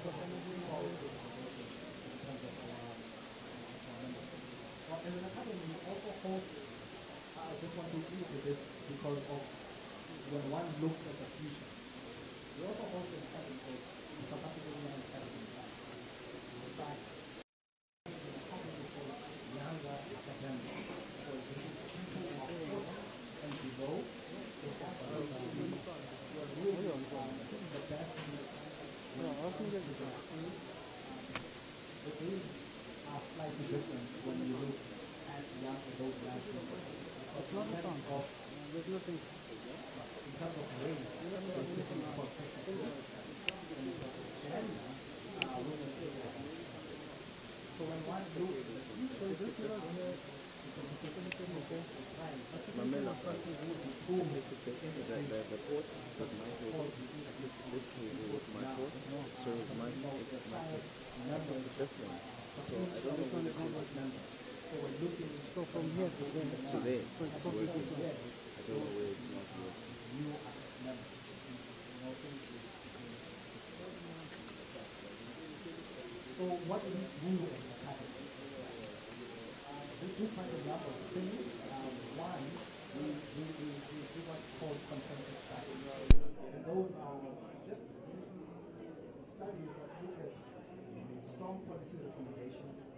As an academy, we also host, I just want to illustrate this because of when one looks at the future. We also host an academy called the South African Young Academy of Science. The science. This is an academy for younger academics. So this is people who are 40 and below. They have who are really the best in the country. The days are slightly different when you look at those young people. In terms of race, they sit in protected gender, women sit in. So when one looks at the future, so we're looking from here to there. New asset members. So what do we do as an academy? We do quite a number of things. One, we do what's called consensus studies. And those are just studies that look at strong policy recommendations.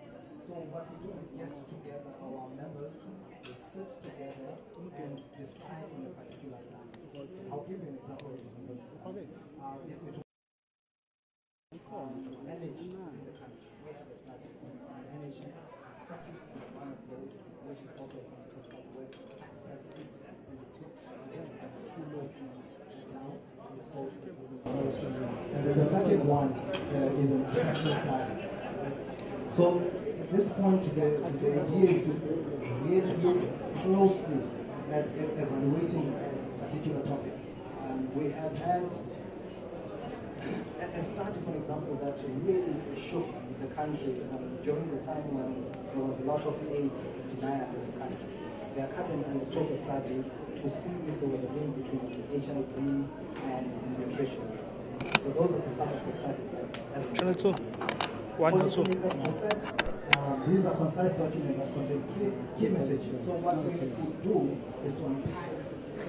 So what we do is get together our members, we sit together and decide on a particular study. I'll give you an example of the consensus study. Energy in the country. We have a study on energy. Afrique is one of those, which is also a consensus study where experts sit and put two documents down. It's called the consensus study. And then the second one is an assessment study. So at this point, the idea is to really look closely at evaluating a particular topic. We have had a study, for example, that really shook the country during the time when there was a lot of AIDS denial in the country. The academy undertook a study to see if there was a link between HIV and nutrition. So those are some of the studies that these are concise documents that contain key messages. So what we could do is to unpack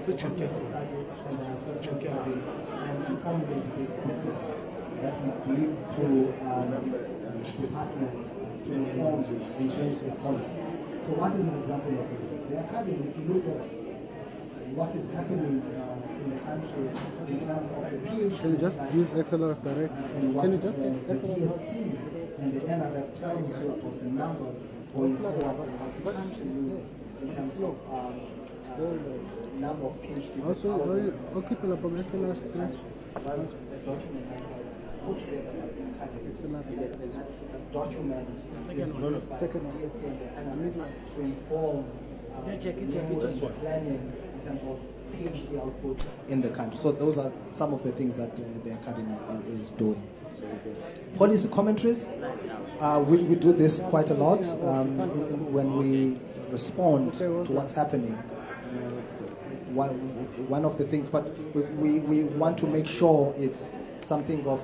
the consensus studies and the assessment studies and formulate these booklets that we give to departments to inform and change their policies. So what is an example of this? The academy, if you look at what is happening in the country in terms of the PhD can you just use XLR direct? And what the TST and the NRF tells you of the numbers going forward and what the country needs in terms of number of PhD. Also, occupy from XLR slash was a document that was put together by the academy. The document is used by the TST and the NRF to inform planning in terms of PhD output in the country. So those are some of the things that the academy is doing. Policy commentaries. We do this quite a lot when we respond to what's happening. One of the things, but we want to make sure it's something of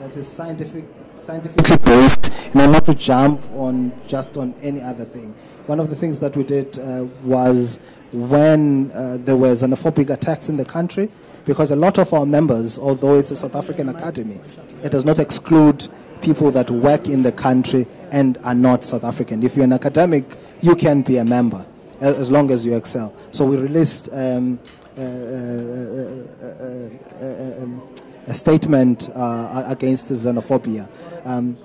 that is scientifically based, and not to jump on just on any other thing. One of the things that we did was when there were xenophobic attacks in the country, because a lot of our members, although it's a South African academy, it does not exclude people that work in the country and are not South African. If you're an academic, you can be a member as long as you excel. So we released a statement against xenophobia.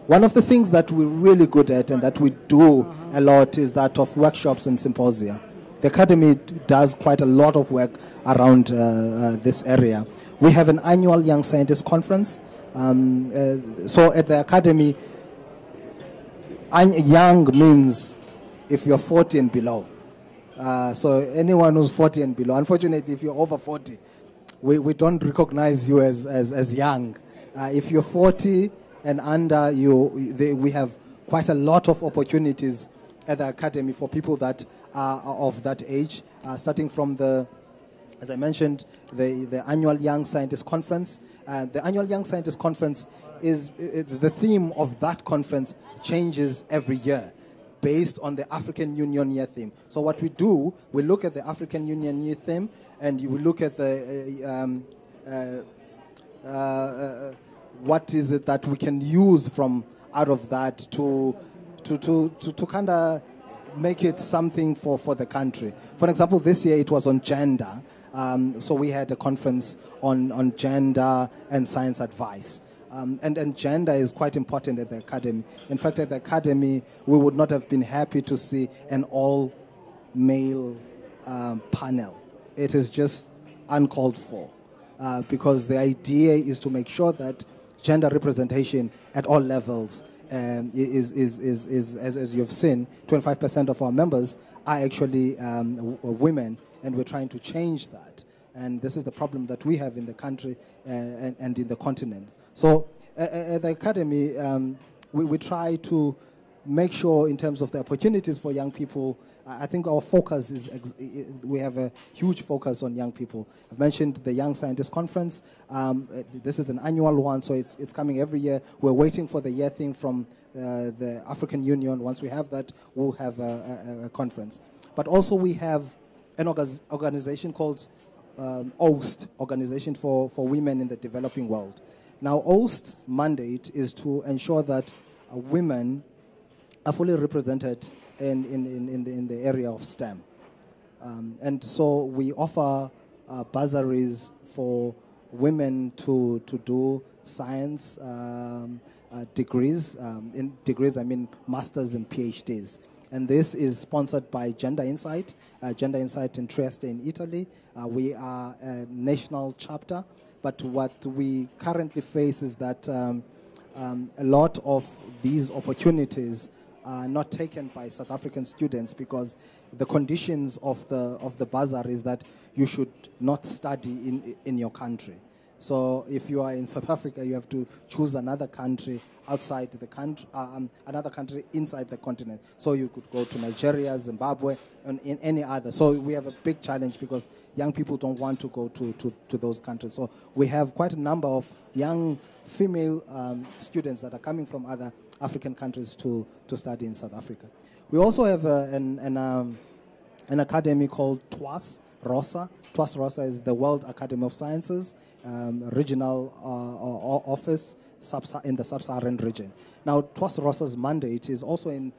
One of the things that we're really good at and that we do a lot is that of workshops and symposia. The academy does quite a lot of work around this area. We have an annual Young Scientist Conference. So at the academy, young means if you're 40 and below. So anyone who's 40 and below. Unfortunately, if you're over 40, we don't recognize you as young. If you're 40 and under, we have quite a lot of opportunities at the academy for people that are of that age, starting from the As I mentioned, the annual Young Scientist Conference. The annual Young Scientist Conference is the theme of that conference changes every year based on the African Union Year theme. So what we do, we look at the African Union Year theme, and you will look at the what is it that we can use from out of that to kind of make it something for the country. For example, this year it was on gender. So we had a conference on gender and science advice. And gender is quite important at the academy. In fact, at the academy, we would not have been happy to see an all-male panel. It is just uncalled for because the idea is to make sure that gender representation at all levels is as you've seen, 25% of our members are actually women, and we're trying to change that. And this is the problem that we have in the country and in the continent. So at the academy, we try to make sure in terms of the opportunities for young people. I think our focus is, we have a huge focus on young people. I've mentioned the Young Scientist Conference. This is an annual one, so it's coming every year. We're waiting for the year thing from the African Union. Once we have that, we'll have a conference. But also we have an organization called OAST, Organization for Women in the Developing World. Now, OAST's mandate is to ensure that women are fully represented in the area of STEM. And so we offer bursaries for women to do science degrees. In degrees, I mean masters and PhDs. And this is sponsored by Gender Insight in Trieste in Italy. We are a national chapter, but what we currently face is that a lot of these opportunities are not taken by South African students because the conditions of the bursary is that you should not study in your country. So if you are in South Africa, you have to choose another country outside the country, another country inside the continent. So you could go to Nigeria, Zimbabwe, and in any other. So we have a big challenge because young people don't want to go to those countries. So we have quite a number of young female students that are coming from other African countries to study in South Africa. We also have an academy called TWAS Rosa. TWAS Rosa is the World Academy of Sciences, regional office in the sub-Saharan region. Now, TWAS Rosa's mandate is also in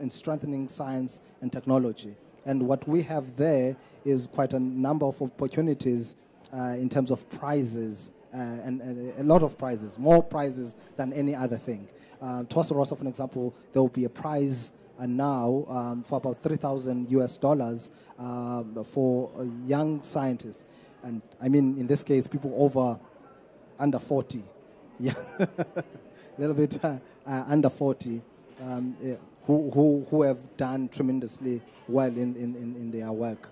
strengthening science and technology. And what we have there is quite a number of opportunities in terms of prizes, and a lot of prizes, more prizes than any other thing. TWAS Rosa, for example, there will be a prize now for about $3,000 for young scientists. And I mean, in this case, people under 40. Yeah, a little bit under 40 who have done tremendously well in their work.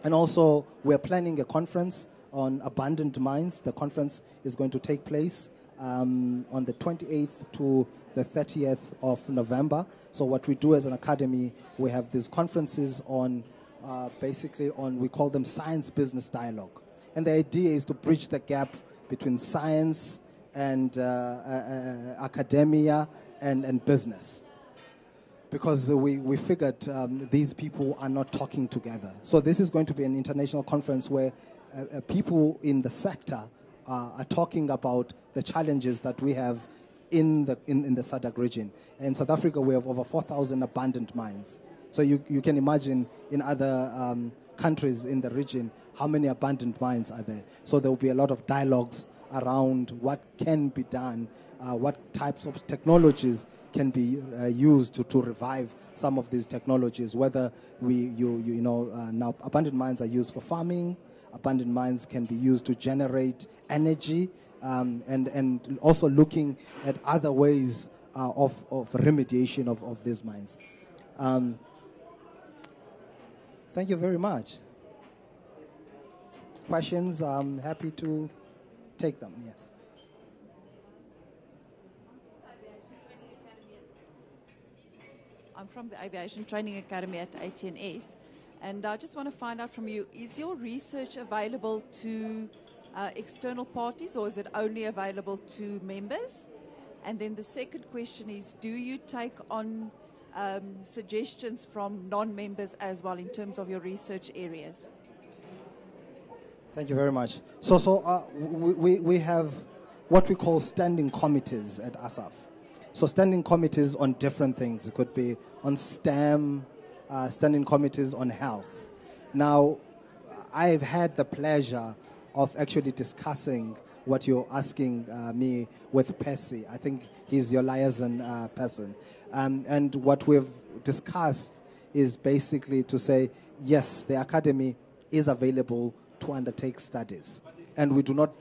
And also, we're planning a conference on abandoned mines. The conference is going to take place on the 28th to the 30th of November. So what we do as an academy, we have these conferences on we call them science business dialogue. And the idea is to bridge the gap between science and academia and business. Because we figured these people are not talking together. So this is going to be an international conference where people in the sector are talking about the challenges that we have in the SADC region. In South Africa, we have over 4,000 abandoned mines. So you can imagine in other countries in the region how many abandoned mines are there. So there will be a lot of dialogues around what can be done, what types of technologies can be used to revive some of these technologies. Whether now abandoned mines are used for farming, abandoned mines can be used to generate energy, and also looking at other ways of remediation of these mines. Thank you very much. Questions? I'm happy to take them, yes. I'm from the Aviation Training Academy at ATNS, And I just want to find out from you, is your research available to external parties, or is it only available to members? And then the second question is, do you take on suggestions from non-members as well in terms of your research areas? Thank you very much. So we have what we call standing committees at ASAF. So standing committees on different things. It could be on STEM, standing committees on health. Now, I've had the pleasure of actually discussing what you're asking me with Percy. I think he's your liaison person. And what we've discussed is basically to say, yes, the academy is available to undertake studies. And we do not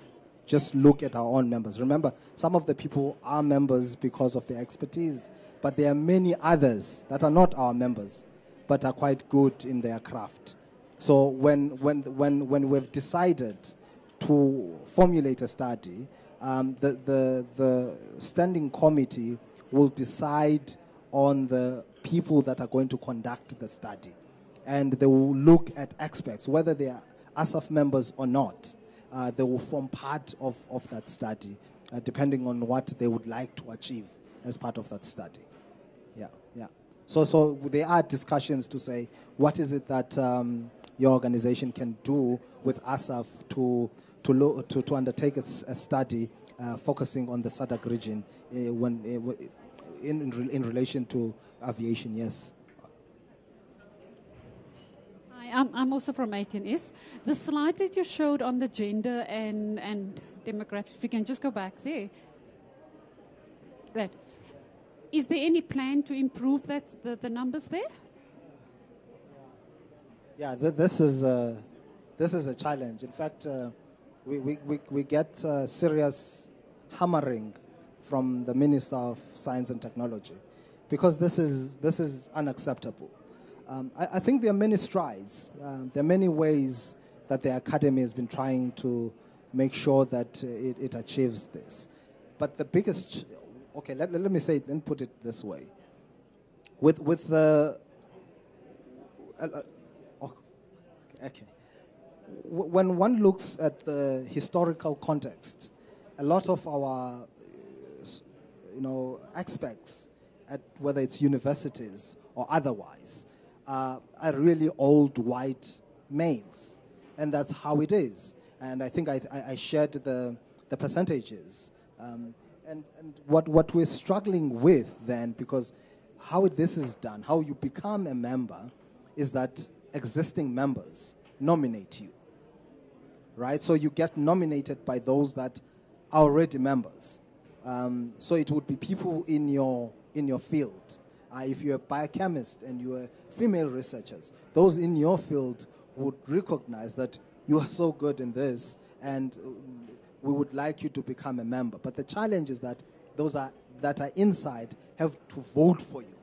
just look at our own members. Remember, some of the people are members because of their expertise, but there are many others that are not our members, but are quite good in their craft. So when we've decided to formulate a study, the standing committee will decide on the people that are going to conduct the study. And they will look at experts, whether they are ASAF members or not. They will form part of that study, depending on what they would like to achieve as part of that study. Yeah. So there are discussions to say, what is it that your organization can do with ASAF to undertake a study focusing on the SADC region in relation to aviation, yes. Hi, I'm also from 18S. The slide that you showed on the gender and demographics, if you can just go back there. That. Is there any plan to improve the numbers there? Yeah, this is a challenge. In fact, we get serious hammering from the Minister of Science and Technology because this is unacceptable. I think there are many strides. There are many ways that the academy has been trying to make sure that it achieves this. But the biggest, okay, let me say it and put it this way. With the, okay. When one looks at the historical context, a lot of our, aspects at whether it's universities or otherwise, are really old white males, and that's how it is. And I think I shared the percentages, and what we're struggling with then, because how this is done, how you become a member, is that existing members nominate you, right? So you get nominated by those that are already members. So it would be people in your field. If you're a biochemist and you're female researchers, those in your field would recognize that you are so good in this and we would like you to become a member. But the challenge is that those that are inside have to vote for you.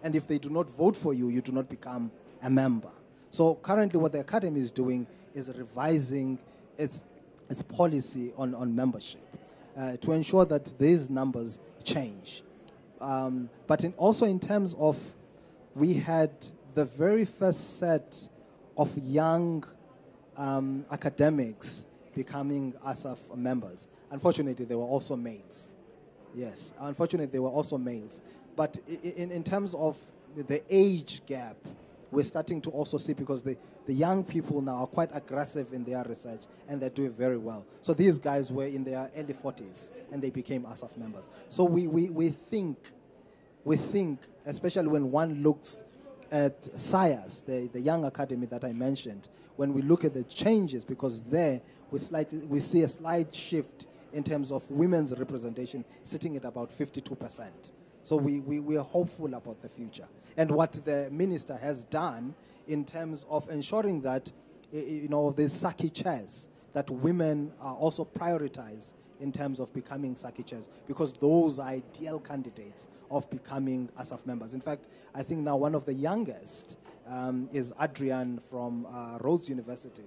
And if they do not vote for you, you do not become a member. So currently what the academy is doing is revising its policy on membership to ensure that these numbers change. But also in terms of, we had the very first set of young academics becoming ASAF members. Unfortunately, they were also males. Yes, unfortunately, they were also males. But in terms of the age gap, we're starting to also see, because the young people now are quite aggressive in their research and they're doing very well. So these guys were in their early 40s and they became ASAF members. So we think, especially when one looks at SciAS, the young academy that I mentioned, when we look at the changes, because there we see a slight shift in terms of women's representation sitting at about 52%. So we are hopeful about the future. And what the minister has done in terms of ensuring that, there's Saki chairs, that women are also prioritized in terms of becoming Saki chairs, because those are ideal candidates of becoming ASAF members. In fact, I think now one of the youngest is Adrienne from Rhodes University.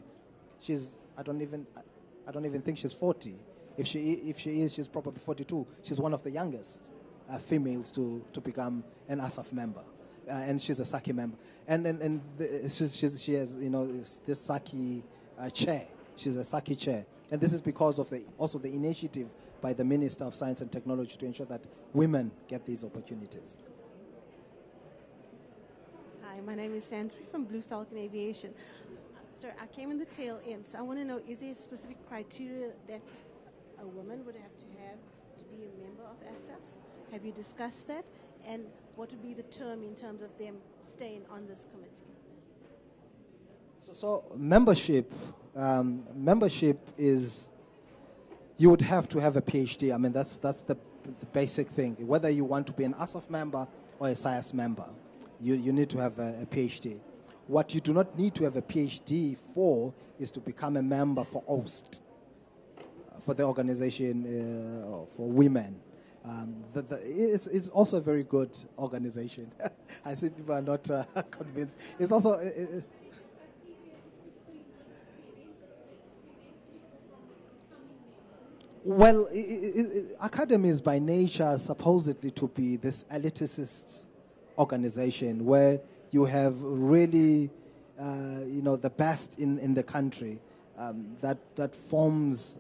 I don't even think she's 40. If she is, she's probably 42. She's one of the youngest females to become an ASAF member. and she's a Saki member. She has, this Saki chair. She's a Saki chair. And this is because of also the initiative by the Minister of Science and Technology to ensure that women get these opportunities. Hi, my name is Sandri from Blue Falcon Aviation. Sir, I came in the tail end, so I want to know, is there a specific criteria that a woman would have to be a member of ASAF? Have you discussed that? And what would be the term in terms of them staying on this committee? So membership is, you would have to have a PhD. I mean, that's the basic thing. Whether you want to be an ASAF member or a SciAS member, you need to have a PhD. What you do not need to have a PhD for is to become a member for OST, for the organization for women. It's also a very good organization. I see people are not convinced. It's also... Well, academy is by nature supposedly to be this elitist organization where you have really, the best in the country that forms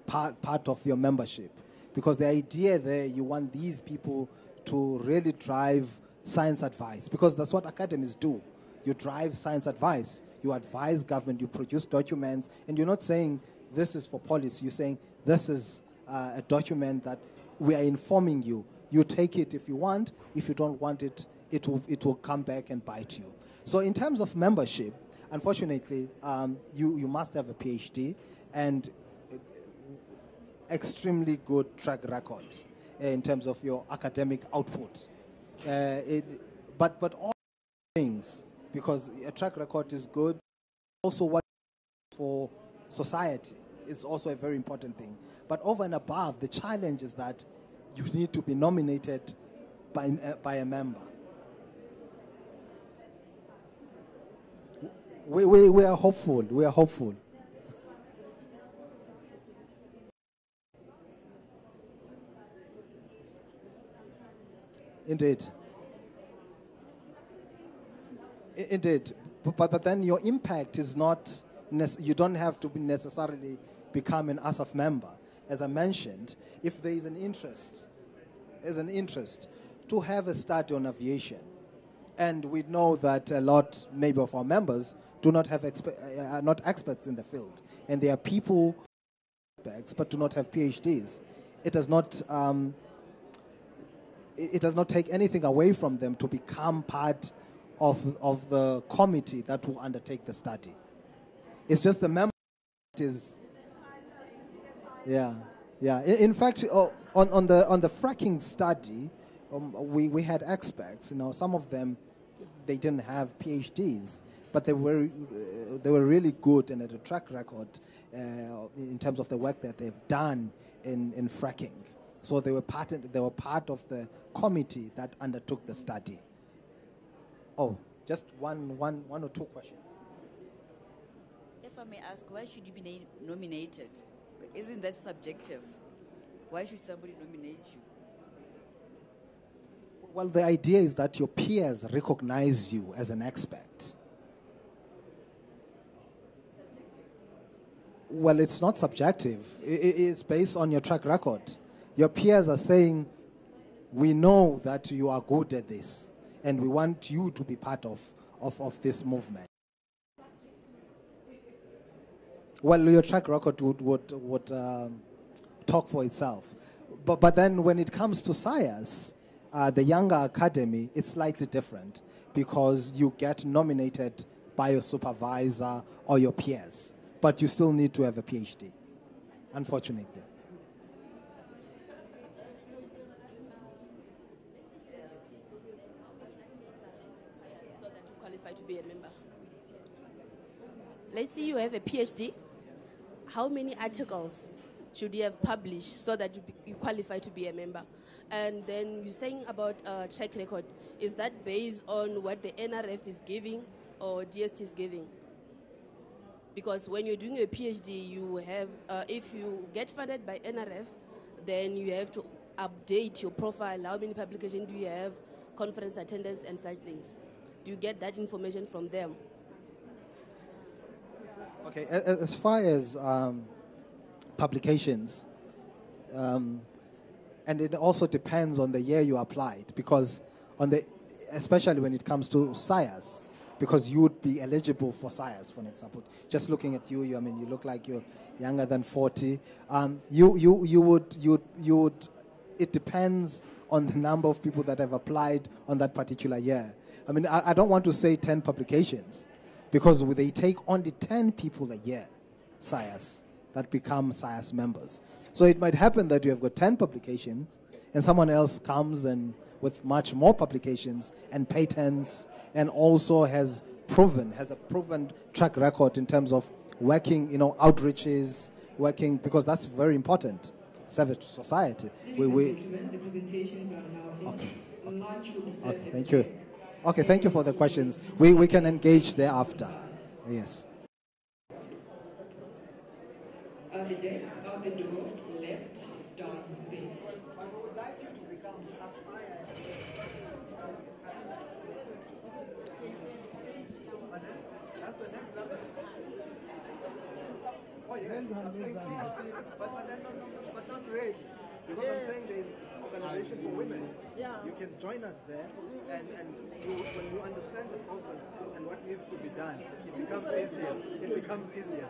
part of your membership. Because the idea there, you want these people to really drive science advice. Because that's what academies do. You drive science advice. You advise government. You produce documents. And you're not saying this is for policy. You're saying this is a document that we are informing you. You take it if you want. If you don't want it, it will come back and bite you. So in terms of membership, unfortunately, you must have a PhD and extremely good track record in terms of your academic output. But all things, because a track record is good, also what for society is also a very important thing. But over and above, the challenge is that you need to be nominated by a member. We are hopeful. We are hopeful. Indeed. Indeed. But then your impact is not, you don't have to necessarily become an ASAF member. As I mentioned, if there is an interest to have a study on aviation, and we know that a lot, maybe of our members, do not have are not experts in the field, and there are people experts but do not have PhDs. It does not take anything away from them to become part of the committee that will undertake the study. It's just the member is, yeah. In fact, on the fracking study, we had experts. Some of them, they didn't have PhDs, but they were really good and had a track record in terms of the work that they've done in fracking. So they were part of the committee that undertook the study. Oh, just one or two questions. If I may ask, why should you be nominated? Isn't that subjective? Why should somebody nominate you? Well, the idea is that your peers recognize you as an expert. Well, it's not subjective. It's based on your track record. Your peers are saying, we know that you are good at this, and we want you to be part of this movement. Well, your track record would talk for itself. But then when it comes to SciAS, the younger academy, it's slightly different because you get nominated by your supervisor or your peers, but you still need to have a PhD, unfortunately. So that you qualify to be a member. Let's say you have a PhD. How many articles should you have published so that you qualify to be a member? And then you're saying about track record. Is that based on what the NRF is giving or DST is giving? Because when you're doing a PhD, you have, if you get funded by NRF, then you have to update your profile. How many publications do you have conference attendance and such things? Do you get that information from them? Okay, as far as publications, and it also depends on the year you applied, because especially when it comes to SIAS, because you would be eligible for SIAS, for example. Just looking at you, I mean, you look like you're younger than 40. You would. It depends on the number of people that have applied on that particular year. I mean, I don't want to say 10 publications, because they take only 10 people a year, SIAS, that become SIAS members. So it might happen that you have got 10 publications, and someone else comes and with much more publications and patents, and also has a proven track record in terms of working, outreaches, because that's very important. Service to society. The presentations are now finished. Lunch will be served. Okay, thank you. Okay, thank you for the questions. We can engage thereafter. Yes. The deck out the door, left, down space. But not really. Because I'm saying there's organization for women. Yeah. You can join us there, and when you understand the process and what needs to be done, it becomes easier.